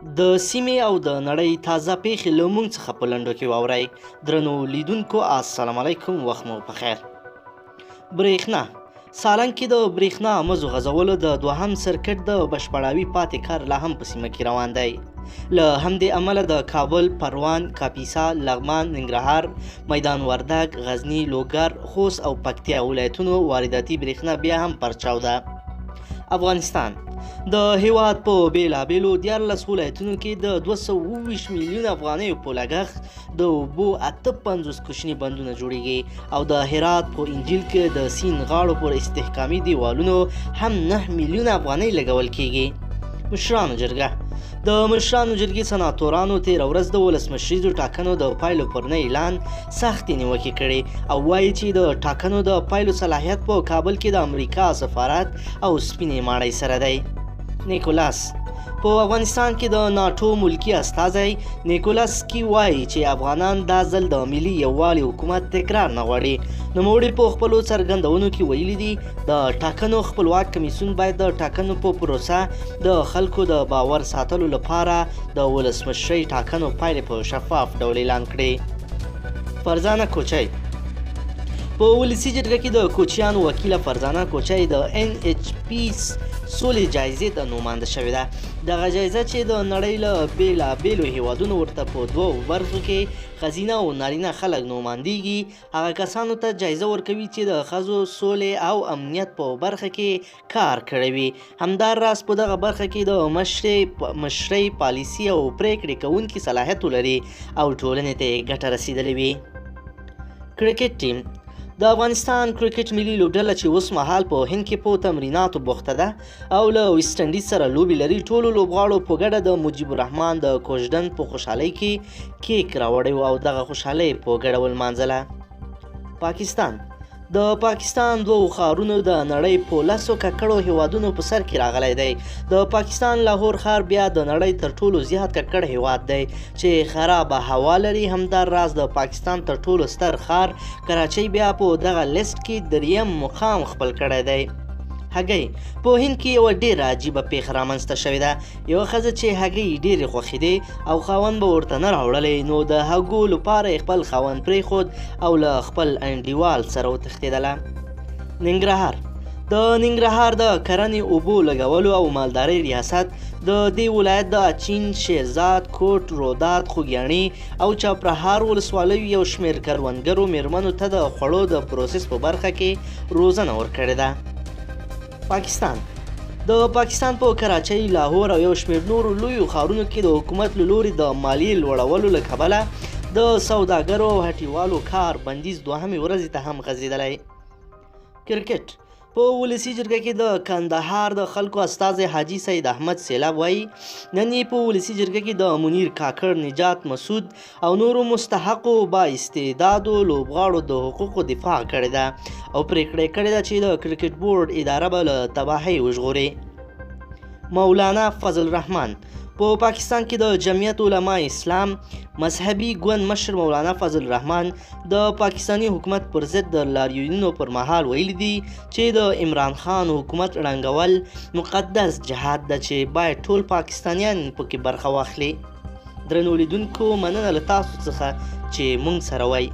د سیمې او د نړۍ تازه پیښې له موږ څخه په لنډو کې واورئ. درنو لیدونکو السلام علیکم، وخت مو پخیر. برېښنا سالنګ کې د برېښنا مزو غځولو د دوهم سرکټ د بشپړاوي پاتې کار لا هم په سیمه کې روان دی. له همدې امله د کابل، پروان، کاپیسا، لغمان، ننګرهار، میدان وردګ، غزني، لوګر، خوست او پکتیا ولایتونو وارداتي برېښنا بیا هم پرچاو ده. افغانستان د هیواد په بیلابیلو 14 ولایتونو کې د 220 میلیون افغانیو په لګښت د اوبو 58 کوچني بندونه جوړیږي او د هرات په انجیل کې د سیند غاړو پر استحکامي دیوالونو هم 9 میلیون افغانۍ لګول کیږي. مشرانو جرګه د مشرانو جرګې سناتورانو تېره ورځ د ولسمشریزو ټاکنو د پایلو پر نه اعلان سختې نیوکې کړې او وایي چې د ټاکنو د پایلو صلاحیت په کابل کې د امریکا سفارت او سپینې ماڼۍ سره دی. نیکولاس په افغانستان کې د ناټو ملکی استازی نیکولاس کی وایي چې افغانان دا ځل د ملي یووالي حکومت تکرار نه غواړي. نوموړي په خپلو څرګندونو کې ویلي دي د ټاکنو خپلواک کمیسیون باید د ټاکنو په پروسه د خلکو د باور ساتلو لپاره د ولسمشرۍ ټاکنو پایلې په شفاف ډول اعلان کړي. فرزانه کوچی په ولسي جرګه کې د کوچیانو وکیله فرزانه کوچی د NHP سولې جایزې ته نومانده شوې ده. دغه جایزه چې د نړۍ له بیلابیلو هیوادونو ورته په 2 برخو کې ښځینه او نارینه خلک نوماندېږي، هغه کسانو ته جایزه ورکوي چې د ښځو سولې او امنیت په برخه کې کار کړی وي. همداراز په دغه برخه کې د مشرۍ، پالیسي او پریکړې کوونکي صلاحیت ولري او ټولنې ته یې ګټه رسېدلې وي. کرکټ ټیم د افغانستان کرکټ ملي لوبډله چې اوس مهال په هند کې په تمریناتو بوخته ده او له ویسټ انډیز سره لوبې لري، ټولو لوبغاړو په ګډه د مجیب الرحمن د کوژدن په خوشحالۍ کې کیک راوړی او دغه خوشحالۍ په ګډه ولمانځله. پاکستان د پاکستان 2 ښارونو د نړۍ په 10 ککړو هیوادونو په سر کې راغلی دی. د پاکستان لاهور ښار بیا د نړۍ تر ټولو زیات ککړ هیواد دی چې خرابه هوا لري. همداراز د پاکستان تر ټولو ستر ښار کراچۍ بیا په دغه لیست کې دریم مقام خپل کړی دی. هګۍ په هند کې یوه ډېره عجیبه پیښه رامنځته شوې ده. یوه ښځه چې هګۍ ډېرې خوښېدې او خاوند به ورته نه راوړلی، نو د هګو لپاره یې خپل خاوند پرېښود او له خپل انډیوال سره وتښتېدله. ننګرهار د ننګرهار د کرنې، اوبو لګولو او مالدارۍ ریاست د دې ولایت د اچین، شیرزاد، کوټ، رودات، خوږیاڼي او چاپرهار ولسوالیو یو شمېر کروندګرو میرمنو ته د خوړو د پروسس په برخه کې روزنه ورکړې ده. پاکستان د پاکستان په کراچۍ، لاهور او یو شمېر نورو لویو ښارونو کې د حکومت له لوري د مالیې لوړولو له کبله د سوداګرو او هټیوالو کار بندیز 2مې ورځې ته هم غځېدلی. کرکټ په ولسي جرګه کې د کندهار د خلکو استازی حاجي سید احمد سیلاب وایي نن یې په ولسي جرګه کې د منیر کاکړ، نجات مسعود او نورو مستحقو با استعدادو لوبغاړو د حقوقو دفاع کړې ده او پرېکړه کړې ده چې د کرکټ بورډ اداره به له تباهۍ وژغوري. مولانا فضل الرحمن په پاکستان کې د جمعیت علماء اسلام مذهبي ګوند مشر مولانا فضل الرحمن د پاکستانی حکومت پر ضد د لاریونونو پر مهال ویلي دي چې د عمران خان حکومت ړنګول مقدس جهاد ده چې باید ټول پاکستانیان پکې برخه واخلي. درنو لیدونکو مننه له تاسو څخه چې موږ سره وای.